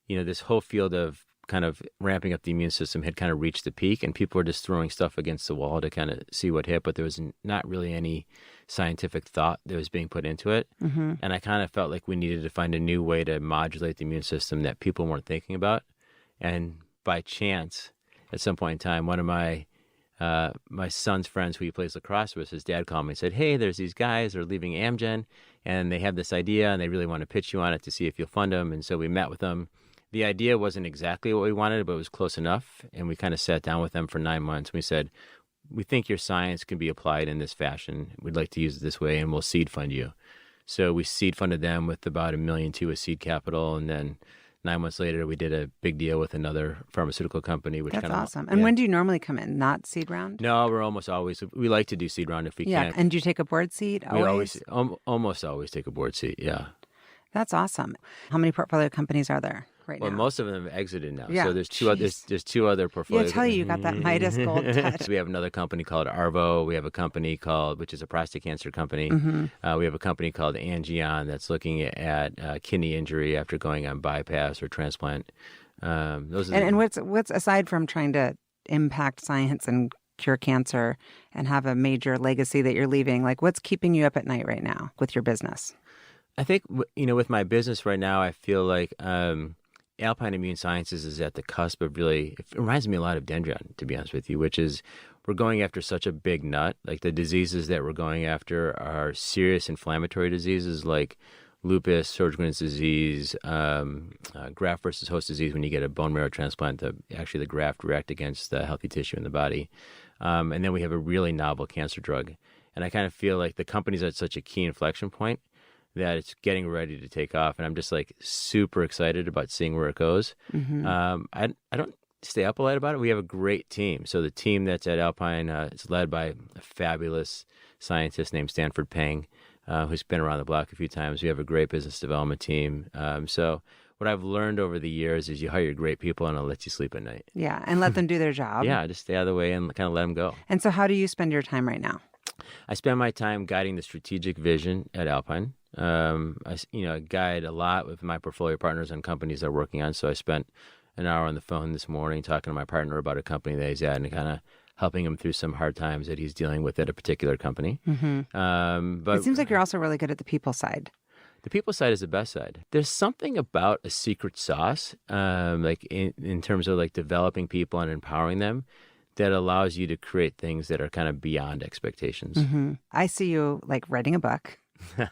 this whole field of kind of ramping up the immune system had kind of reached the peak, and people were just throwing stuff against the wall to kind of see what hit, but there was not really any scientific thought that was being put into it. Mm-hmm. And I kind of felt like we needed to find a new way to modulate the immune system that people weren't thinking about. And by chance, at some point in time, one of my son's friends who he plays lacrosse with, his dad called me and said, "Hey, there's these guys, they're leaving Amgen, and they have this idea, and they really want to pitch you on it to see if you'll fund them." And so we met with them. The idea wasn't exactly what we wanted, but it was close enough. And we kind of sat down with them for 9 months. We said, "We think your science can be applied in this fashion. We'd like to use it this way, and we'll seed fund you." So we seed funded them with about $1.2 million of seed capital. And then 9 months later, we did a big deal with another pharmaceutical company. Which That's kind of awesome. And when do you normally come in? Not seed round? No, we're almost always. We like to do seed round if we can. And do you take a board seat? We always almost always take a board seat. Yeah. That's awesome. How many portfolio companies are there right Well, now? most of them have exited now. Yeah. So there's two other portfolios. Yeah, I tell you got that Midas gold touch. We have another company called Arvo. We have a company which is a prostate cancer company. Mm-hmm. We have a company called Angion that's looking at kidney injury after going on bypass or transplant. Those are And what's aside from trying to impact science and cure cancer and have a major legacy that you're leaving, like what's keeping you up at night right now with your business? I think, with my business right now, I feel like Alpine Immune Sciences is at the cusp of it reminds me a lot of Dendreon, to be honest with you, which is we're going after such a big nut. Like the diseases that we're going after are serious inflammatory diseases like lupus, Sjögren's disease, graft versus host disease. When you get a bone marrow transplant, the graft react against the healthy tissue in the body. And then we have a really novel cancer drug. And I kind of feel like the company's at such a key inflection point that it's getting ready to take off. And I'm just like super excited about seeing where it goes. Mm-hmm. I don't stay up all night about it. We have a great team. So the team that's at Alpine is led by a fabulous scientist named Stanford Peng, who's been around the block a few times. We have a great business development team. So what I've learned over the years is you hire great people and I'll let you sleep at night. Yeah, and let them do their job. Yeah, just stay out of the way and kind of let them go. And so how do you spend your time right now? I spend my time guiding the strategic vision at Alpine. I guide a lot with my portfolio partners on companies they're working on. So I spent an hour on the phone this morning talking to my partner about a company that he's at and kind of helping him through some hard times that he's dealing with at a particular company. Mm-hmm. But it seems like you're also really good at the people side. The people side is the best side. There's something about a secret sauce, like in terms of like developing people and empowering them, that allows you to create things that are kind of beyond expectations. Mm-hmm. I see you like writing a book.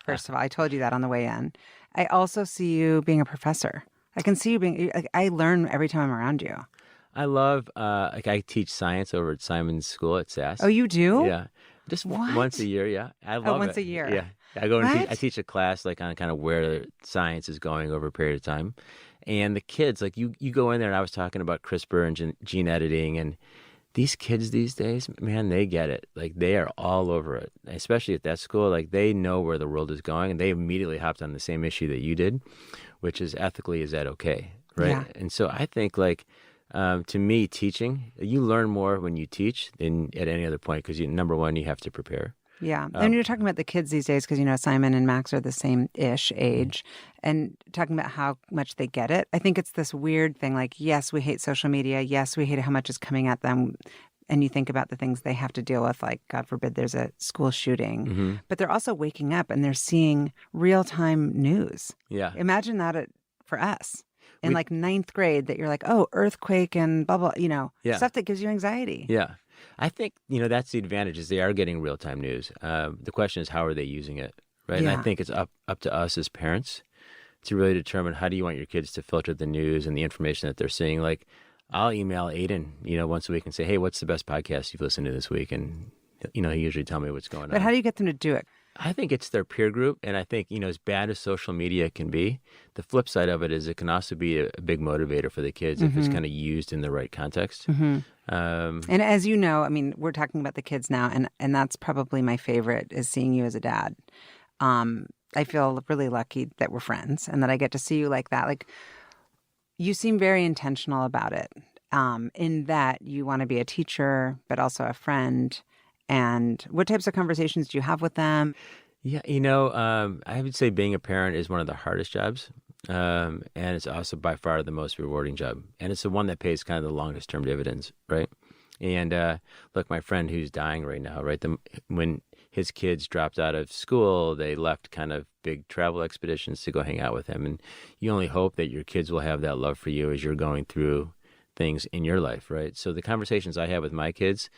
First of all, I told you that on the way in. I also see you being a professor. I can see you being, I learn every time I'm around you. I love, I teach science over at Simon's School at SAS. Oh, you do? Yeah. Just once a year, yeah. I love it. Once a year. Yeah. I go and I teach a class like on kind of where science is going over a period of time. And the kids, like you go in there and I was talking about CRISPR and gene editing, and these kids these days, man, they get it. Like they are all over it, especially at that school. Like they know where the world is going and they immediately hopped on the same issue that you did, which is ethically, is that okay? Right. Yeah. And so I think like, to me, teaching, you learn more when you teach than at any other point because number one, you have to prepare. Yeah. And you're talking about the kids these days because, Simon and Max are the same-ish age and talking about how much they get it. I think it's this weird thing like, yes, we hate social media. Yes, we hate how much is coming at them. and you think about the things they have to deal with, like, God forbid, there's a school shooting. But they're also waking up and they're seeing real-time news. Yeah. Imagine that for us in We- like ninth grade, that you're like, oh, earthquake and blah, blah, Yeah. stuff that gives you anxiety. Yeah. I think, that's the advantage is they are getting real-time news. The question is, how are they using it, right? Yeah. And I think it's up to us as parents to really determine how do you want your kids to filter the news and the information that they're seeing. Like, I'll email Aiden, once a week and say, hey, what's the best podcast you've listened to this week? And, he usually tell me what's going on. But how do you get them to do it? I think it's their peer group. And I think, as bad as social media can be, the flip side of it is it can also be a big motivator for the kids if it's kind of used in the right context. And as you know, I mean, we're talking about the kids now, and that's probably my favorite, is seeing you as a dad. I feel really lucky that we're friends and that I get to see you like that. Like, you seem very intentional about it, in that you want to be a teacher, but also a friend. And what types of conversations do you have with them? Yeah, I would say being a parent is one of the hardest jobs. And it's also by far the most rewarding job. And it's the one that pays kind of the longest term dividends, right? And look, my friend who's dying right now, right? When his kids dropped out of school, they left kind of big travel expeditions to go hang out with him. And you only hope that your kids will have that love for you as you're going through things in your life, right? So the conversations I have with my kids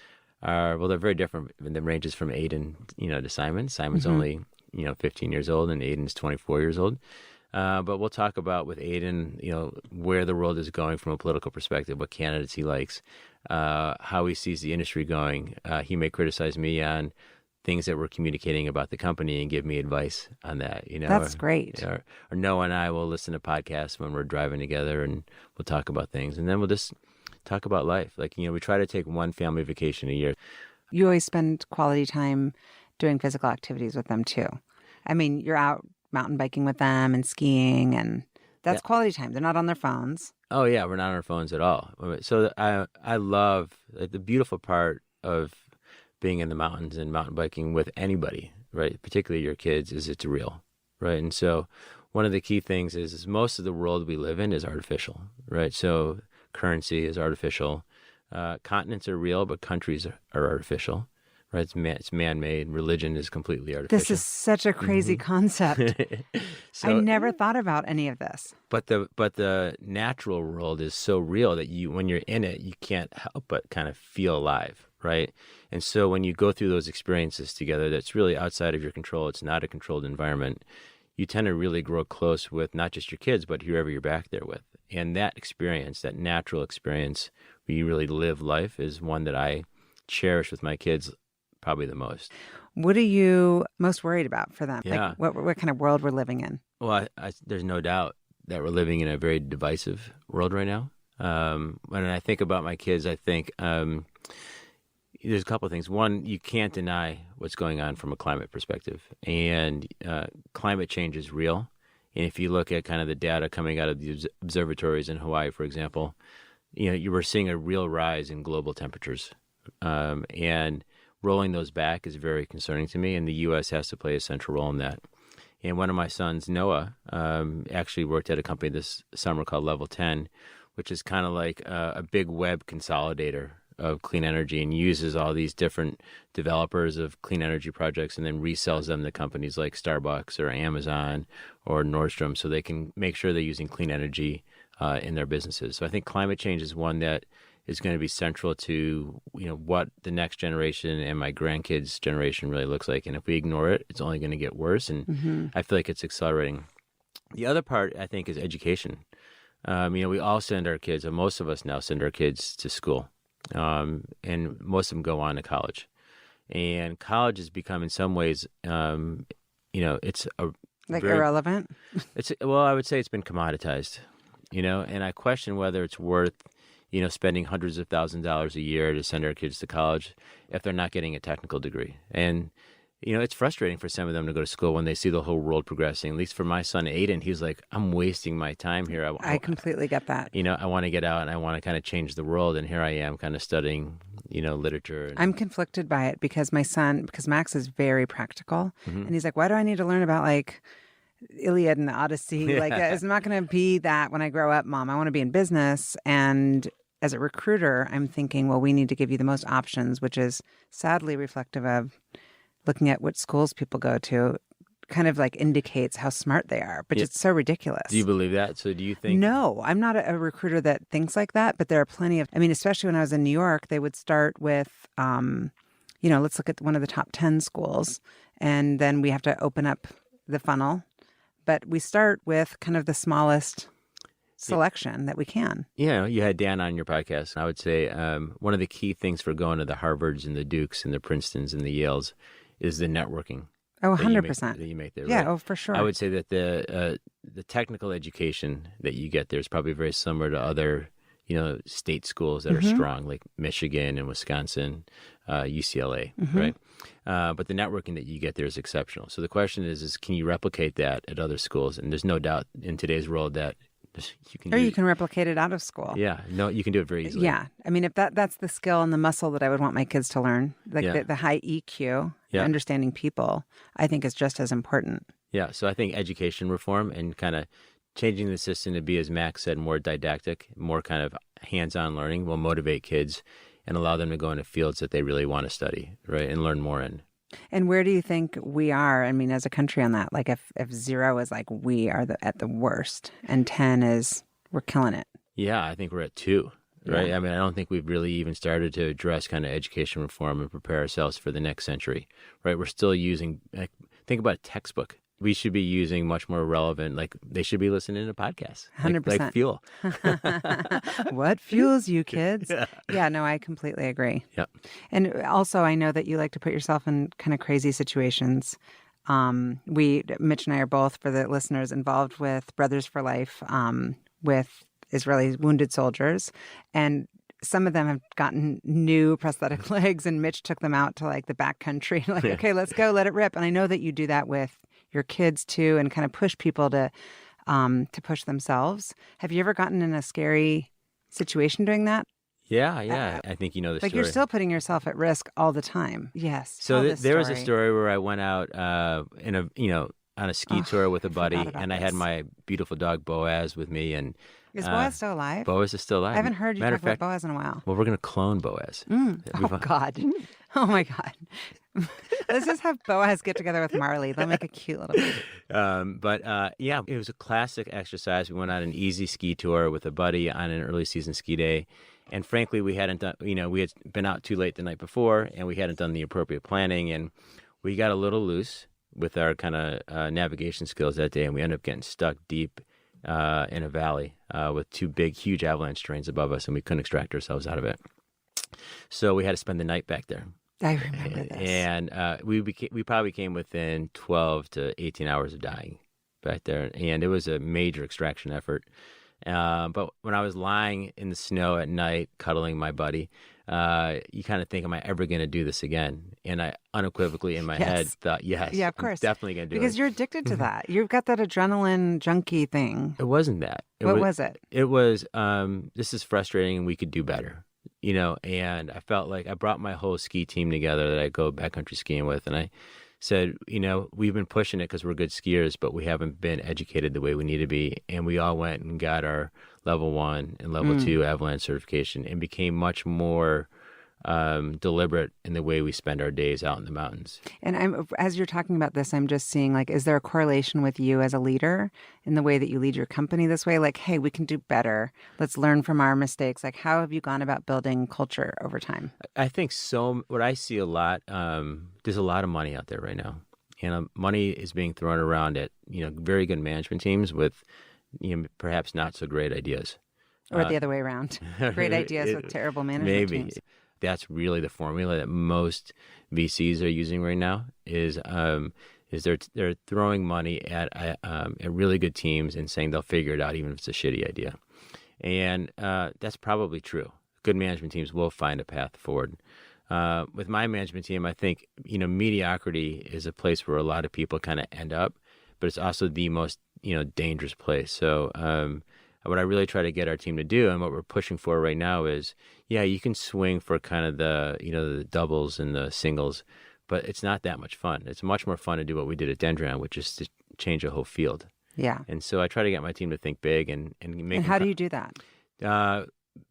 they're very different. The ranges from Aiden, to Simon. Simon's only, 15 years old, and Aiden's 24 years old. But we'll talk about with Aiden, where the world is going from a political perspective, what candidates he likes, how he sees the industry going. He may criticize me on things that we're communicating about the company and give me advice on that. That's great. Or Noah and I will listen to podcasts when we're driving together, and we'll talk about things, and then we'll just talk about life. Like, we try to take one family vacation a year. You always spend quality time doing physical activities with them too. I mean, you're out mountain biking with them and skiing, and that's quality time. They're not on their phones. Oh yeah, we're not on our phones at all. So I love the beautiful part of being in the mountains and mountain biking with anybody, right? Particularly your kids, is it's real, right? And so one of the key things is most of the world we live in is artificial, right? So currency is artificial. Continents are real, but countries are artificial, right? It's man-made. Religion is completely artificial. This is such a crazy concept. I never thought about any of this. But the natural world is so real that when you're in it, you can't help but kind of feel alive, right? And so when you go through those experiences together, that's really outside of your control. It's not a controlled environment. You tend to really grow close with not just your kids, but whoever you're back there with. And that experience, that natural experience where you really live life, is one that I cherish with my kids probably the most. What are you most worried about for them? Yeah. Like, what kind of world we're living in? Well, there's no doubt that we're living in a very divisive world right now. When I think about my kids, I think there's a couple of things. One, you can't deny what's going on from a climate perspective. And climate change is real. And if you look at kind of the data coming out of the observatories in Hawaii, for example, you were seeing a real rise in global temperatures. And rolling those back is very concerning to me, and the U.S. has to play a central role in that. And one of my sons, Noah, actually worked at a company this summer called Level 10, which is kind of like a big web consolidator of clean energy, and uses all these different developers of clean energy projects and then resells them to companies like Starbucks or Amazon or Nordstrom, so they can make sure they're using clean energy in their businesses. So I think climate change is one that is going to be central to what the next generation and my grandkids' generation really looks like. And if we ignore it, it's only going to get worse. And I feel like it's accelerating. The other part, I think, is education. We all send our kids, or most of us now send our kids to school. And most of them go on to college. And college has become, in some ways, it's irrelevant? I would say it's been commoditized, and I question whether it's worth, spending hundreds of thousands of dollars a year to send our kids to college if they're not getting a technical degree. And it's frustrating for some of them to go to school when they see the whole world progressing. At least for my son, Aiden, he's like, I'm wasting my time here. I completely get that. I want to get out and I want to kind of change the world. And here I am kind of studying, literature. I'm conflicted by it because Max is very practical. And he's like, why do I need to learn about Iliad and the Odyssey? It's not going to be that when I grow up, Mom. I want to be in business. And as a recruiter, I'm thinking, well, we need to give you the most options, which is sadly reflective of looking at what schools people go to, kind of like indicates how smart they are, but it's so ridiculous. Do you believe that? So do you think? No, I'm not a recruiter that thinks like that, but there are plenty of, I mean, especially when I was in New York, they would start with, let's look at one of the top 10 schools, and then we have to open up the funnel. But we start with kind of the smallest selection that we can. Yeah, you had Dan on your podcast. I would say one of the key things for going to the Harvards and the Dukes and the Princetons and the Yales is the networking. Oh, 100%. That you make there. Yeah, right? oh, for sure. I would say that the technical education that you get there is probably very similar to other, state schools that are strong, like Michigan and Wisconsin, UCLA, right? But the networking that you get there is exceptional. So the question is can you replicate that at other schools? And there's no doubt in today's world that you can replicate it out of school. Yeah, no, you can do it very easily. Yeah, I mean, if that's the skill and the muscle that I would want my kids to learn, like the high EQ, understanding people, I think is just as important. Yeah, so I think education reform and kind of changing the system to be, as Max said, more didactic, more kind of hands-on learning will motivate kids and allow them to go into fields that they really want to study, right, and learn more in. And where do you think we are, I mean, as a country on that? Like if 0 is like we are at the worst and 10 is we're killing it. Yeah, I think we're at 2, right? Yeah. I mean, I don't think we've really even started to address kind of education reform and prepare ourselves for the next century, right? We're still using, think about a textbook. We should be using much more relevant, like they should be listening to podcasts. 100%. Like fuel. What fuels you, kids? Yeah, no, I completely agree. Yeah. And also, I know that you like to put yourself in kind of crazy situations. Mitch and I are both, for the listeners, involved with Brothers for Life with Israeli wounded soldiers. And some of them have gotten new prosthetic legs, and Mitch took them out to like the backcountry. Okay, let's go, let it rip. And I know that you do that with your kids too, and kind of push people to push themselves. Have you ever gotten in a scary situation doing that? Yeah. I think you know the story. Like you're still putting yourself at risk all the time. Yes. So there was a story where I went out on a ski tour with a buddy, and I had my beautiful dog Boaz with me. And is Boaz still alive? Boaz is still alive. I haven't heard you talk about Boaz in a while. Well, we're going to clone Boaz. Oh, God. Oh, my God. Let's just have Boaz get together with Marley. They'll make a cute little baby. It was a classic exercise. We went on an easy ski tour with a buddy on an early season ski day. And frankly, we hadn't done, we had been out too late the night before, and we hadn't done the appropriate planning. And we got a little loose with our kind of navigation skills that day, and we ended up getting stuck deep in a valley with 2 big, huge avalanche drains above us, and we couldn't extract ourselves out of it. So we had to spend the night back there. I remember this. And we probably came within 12 to 18 hours of dying back there, and it was a major extraction effort. But when I was lying in the snow at night, cuddling my buddy, you kind of think, am I ever going to do this again? And I unequivocally in my head thought, yes, yeah, of course. I'm definitely going to do it. Because you're addicted to that. You've got that adrenaline junkie thing. It wasn't that. What was it? It was, this is frustrating and we could do better. And I felt like I brought my whole ski team together that I go backcountry skiing with. And I said, we've been pushing it because we're good skiers, but we haven't been educated the way we need to be. And we all went and got our level 1 and level 2 avalanche certification and became much more deliberate in the way we spend our days out in the mountains. And as you're talking about this, I'm just seeing, like, is there a correlation with you as a leader in the way that you lead your company this way? Like, hey, we can do better. Let's learn from our mistakes. Like, how have you gone about building culture over time? I think so. What I see a lot, there's a lot of money out there right now. And money is being thrown around at, very good management teams with, perhaps not so great ideas. Or the other way around. Great ideas with terrible management teams. That's really the formula that most VCs are using right now. Is they're throwing money at really good teams and saying they'll figure it out even if it's a shitty idea, and that's probably true. Good management teams will find a path forward. With my management team, I think mediocrity is a place where a lot of people kind of end up, but it's also the most dangerous place. So. What I really try to get our team to do and what we're pushing for right now is, you can swing for kind of the doubles and the singles, but it's not that much fun. It's much more fun to do what we did at Dendreon, which is to change a whole field. Yeah. And so I try to get my team to think big and make. And how do you do that?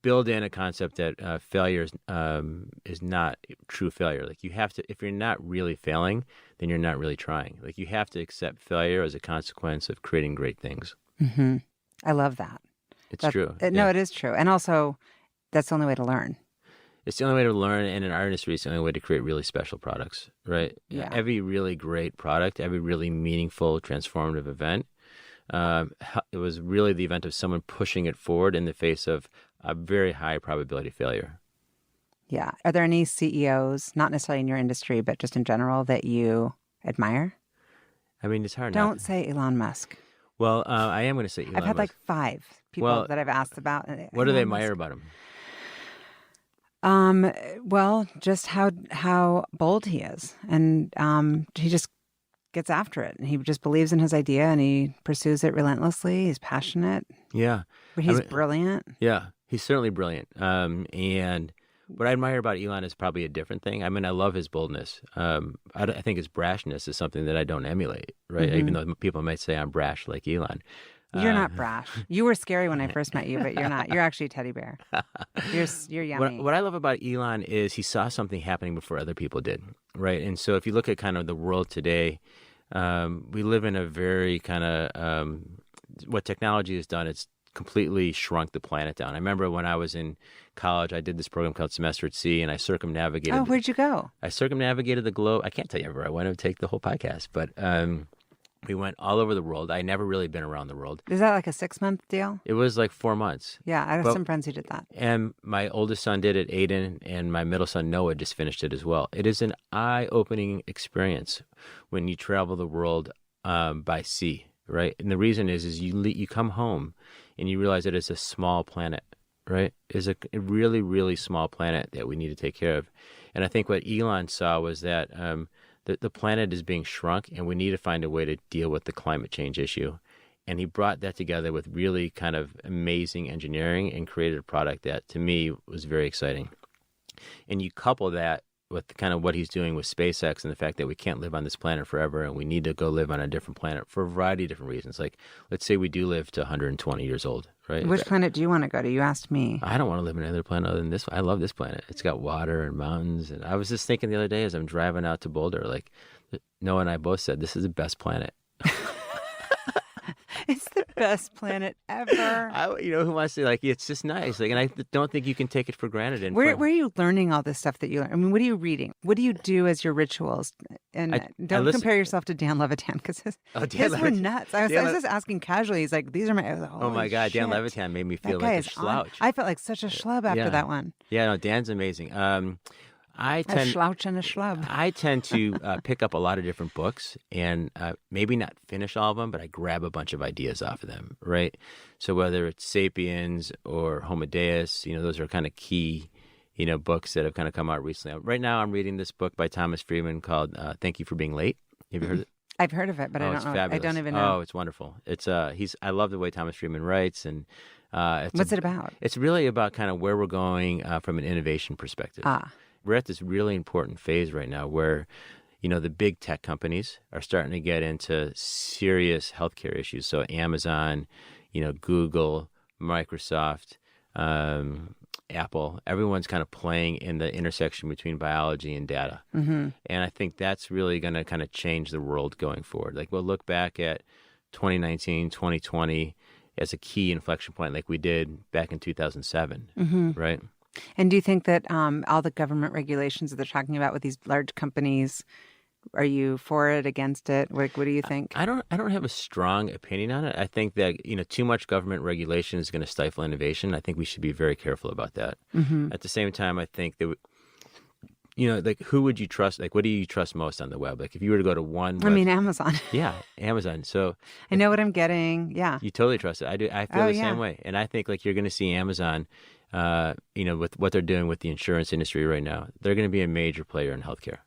build in a concept that failure is not true failure. Like you have to, if you're not really failing, then you're not really trying. Like you have to accept failure as a consequence of creating great things. Mm-hmm. I love that. It's true. No, it is true. And also, that's the only way to learn. It's the only way to learn, and in our industry, it's the only way to create really special products, right? Yeah. Every really great product, every really meaningful, transformative event, it was really the event of someone pushing it forward in the face of a very high probability of failure. Yeah. Are there any CEOs, not necessarily in your industry, but just in general, that you admire? I mean, it's hard. Don't say Elon Musk. Well, I am going to say Elon I've had Musk. like 5 people that I've asked about. What do they admire about him? Well, just how bold he is, and he just gets after it, and he just believes in his idea, and he pursues it relentlessly. He's passionate. Yeah, He's brilliant. Yeah, he's certainly brilliant. And what I admire about Elon is probably a different thing. I mean, I love his boldness. I think his brashness is something that I don't emulate, right? Mm-hmm. Even though people might say I'm brash like Elon. You're not brash. You were scary when I first met you, but you're not. You're actually a teddy bear. You're yummy. What I love about Elon is he saw something happening before other people did, right? And so if you look at kind of the world today, we live in a very kind of what technology has done. It's completely shrunk the planet down. I remember when I was in college, I did this program called Semester at Sea, and I circumnavigated. Oh, where'd you go? I circumnavigated the globe. I can't tell you everywhere I went. It would take the whole podcast, but we went all over the world. I never really been around the world. Is that like a 6-month deal? It was like 4 months. Yeah, I have some friends who did that. And my oldest son did it, Aiden, and my middle son, Noah, just finished it as well. It is an eye-opening experience when you travel the world by sea, right? And the reason is you come home and you realize that it's a small planet, right? It's a really, really small planet that we need to take care of. And I think what Elon saw was that the planet is being shrunk, and we need to find a way to deal with the climate change issue. And he brought that together with really kind of amazing engineering and created a product that, to me, was very exciting. And you couple that with kind of what he's doing with SpaceX and the fact that we can't live on this planet forever and we need to go live on a different planet for a variety of different reasons. Like, let's say we do live to 120 years old, right? Which planet do you want to go to? You asked me. I don't want to live on another planet other than this one. I love this planet. It's got water and mountains. And I was just thinking the other day as I'm driving out to Boulder, like, Noah and I both said, this is the best planet. It's the best planet ever. Who wants to, like, it's just nice. Like, and I don't think you can take it for granted. Where are you learning all this stuff that you learn? I mean, what are you reading? What do you do as your rituals? And don't compare yourself to Dan Levitan, because his were nuts. I was just asking casually. He's like, these are my... Oh my God, shit. Dan Levitan made me feel like a slouch. I felt like such a schlub after that one. Yeah, no, Dan's amazing. A slouch and a schlub. I tend to pick up a lot of different books and maybe not finish all of them, but I grab a bunch of ideas off of them, right? So whether it's Sapiens or Homo Deus, those are kind of key, books that have kind of come out recently. Right now I'm reading this book by Thomas Friedman called Thank You for Being Late. Have you heard it? I've heard of it, but I don't know. Fabulous. I don't even know. Oh, it's wonderful. It's I love the way Thomas Friedman writes, and what's it about? It's really about kind of where we're going from an innovation perspective. We're at this really important phase right now where, the big tech companies are starting to get into serious healthcare issues. So Amazon, Google, Microsoft, Apple, everyone's kind of playing in the intersection between biology and data. Mm-hmm. And I think that's really going to kind of change the world going forward. Like, we'll look back at 2019, 2020 as a key inflection point like we did back in 2007, mm-hmm. right? And do you think that all the government regulations that they're talking about with these large companies, are you for it, against it? What do you think? I don't have a strong opinion on it. I think that too much government regulation is going to stifle innovation. I think we should be very careful about that. Mm-hmm. At the same time, I think that like, who would you trust? Like, what do you trust most on the web? Like, if you were to go to one Amazon. Yeah, Amazon. So I know what I'm getting. Yeah, you totally trust it. I do. I feel the same way. And I think, like, you're going to see Amazon. With what they're doing with the insurance industry right now, they're going to be a major player in healthcare.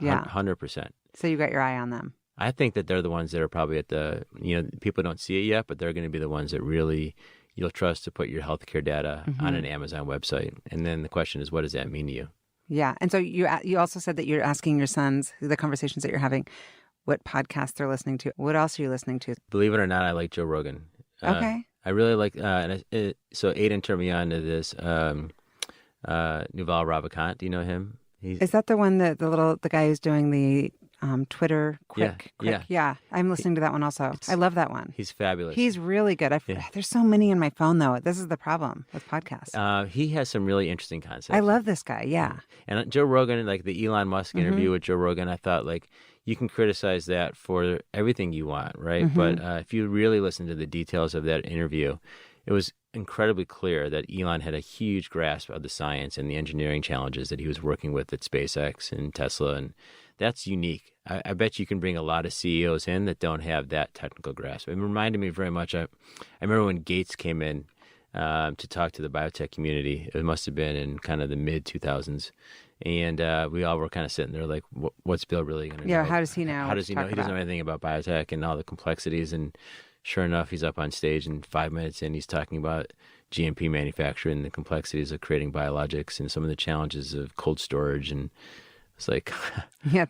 Yeah. 100%. So you got your eye on them. I think that they're the ones that are probably at the, people don't see it yet, but they're going to be the ones that really you'll trust to put your healthcare data mm-hmm. on an Amazon website. And then the question is, what does that mean to you? Yeah. And so you also said that you're asking your sons, the conversations that you're having, what podcasts they're listening to. What else are you listening to? Believe it or not, I like Joe Rogan. Okay. I really like, so Aiden turned me on to this Yuval Ravikant. Do you know him? Is that the one that the guy who's doing the Twitter quick? Yeah. Yeah, I'm listening to that one also. I love that one. He's fabulous. He's really good. There's so many in my phone, though. This is the problem with podcasts. He has some really interesting concepts. I love this guy, yeah. And Joe Rogan, like the Elon Musk interview with Joe Rogan, I thought, like, you can criticize that for everything you want, right? But if you really listen to the details of that interview, it was incredibly clear that Elon had a huge grasp of the science and the engineering challenges that he was working with at SpaceX and Tesla, and that's unique. I bet you can bring a lot of CEOs in that don't have that technical grasp. It reminded me very much. I remember when Gates came in to talk to the biotech community. It must have been in kind of the mid-2000s. And we all were kind of sitting there like, what's Bill really going to know? Yeah, how does he know? How does he know? He doesn't know anything about biotech and all the complexities. And sure enough, he's up on stage, and 5 minutes in, he's talking about GMP manufacturing and the complexities of creating biologics and some of the challenges of cold storage. And it's like... Yeah,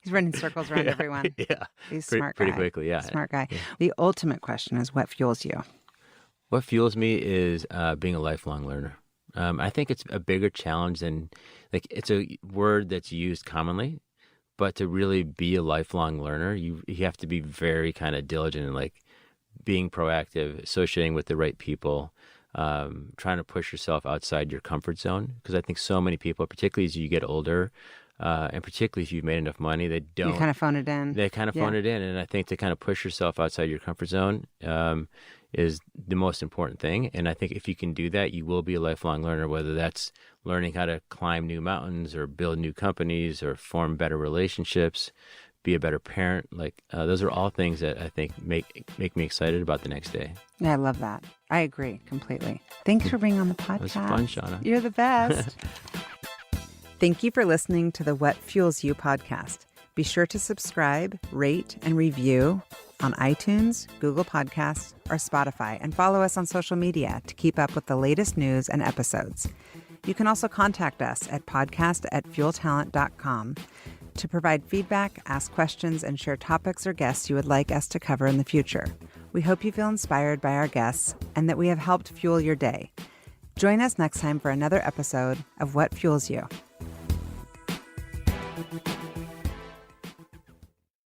he's running circles around everyone. Yeah. He's smart guy. Pretty quickly, yeah. Smart guy. Yeah. The ultimate question is, what fuels you? What fuels me is being a lifelong learner. I think it's a bigger challenge than, like, it's a word that's used commonly, but to really be a lifelong learner, you have to be very kind of diligent and, like, being proactive, associating with the right people, trying to push yourself outside your comfort zone. Because I think so many people, particularly as you get older, and particularly if you've made enough money, they don't. You kind of phone it in. They kind of phone it in. And I think to kind of push yourself outside your comfort zone is the most important thing. And I think if you can do that, you will be a lifelong learner, whether that's learning how to climb new mountains or build new companies or form better relationships, be a better parent. Like those are all things that I think make me excited about the next day. Yeah, I love that. I agree completely. Thanks for being on the podcast. It was fun, Shauna. You're the best. Thank you for listening to the What Fuels You podcast. Be sure to subscribe, rate, and review on iTunes, Google Podcasts, or Spotify, and follow us on social media to keep up with the latest news and episodes. You can also contact us at podcast@fueltalent.com to provide feedback, ask questions, and share topics or guests you would like us to cover in the future. We hope you feel inspired by our guests and that we have helped fuel your day. Join us next time for another episode of What Fuels You.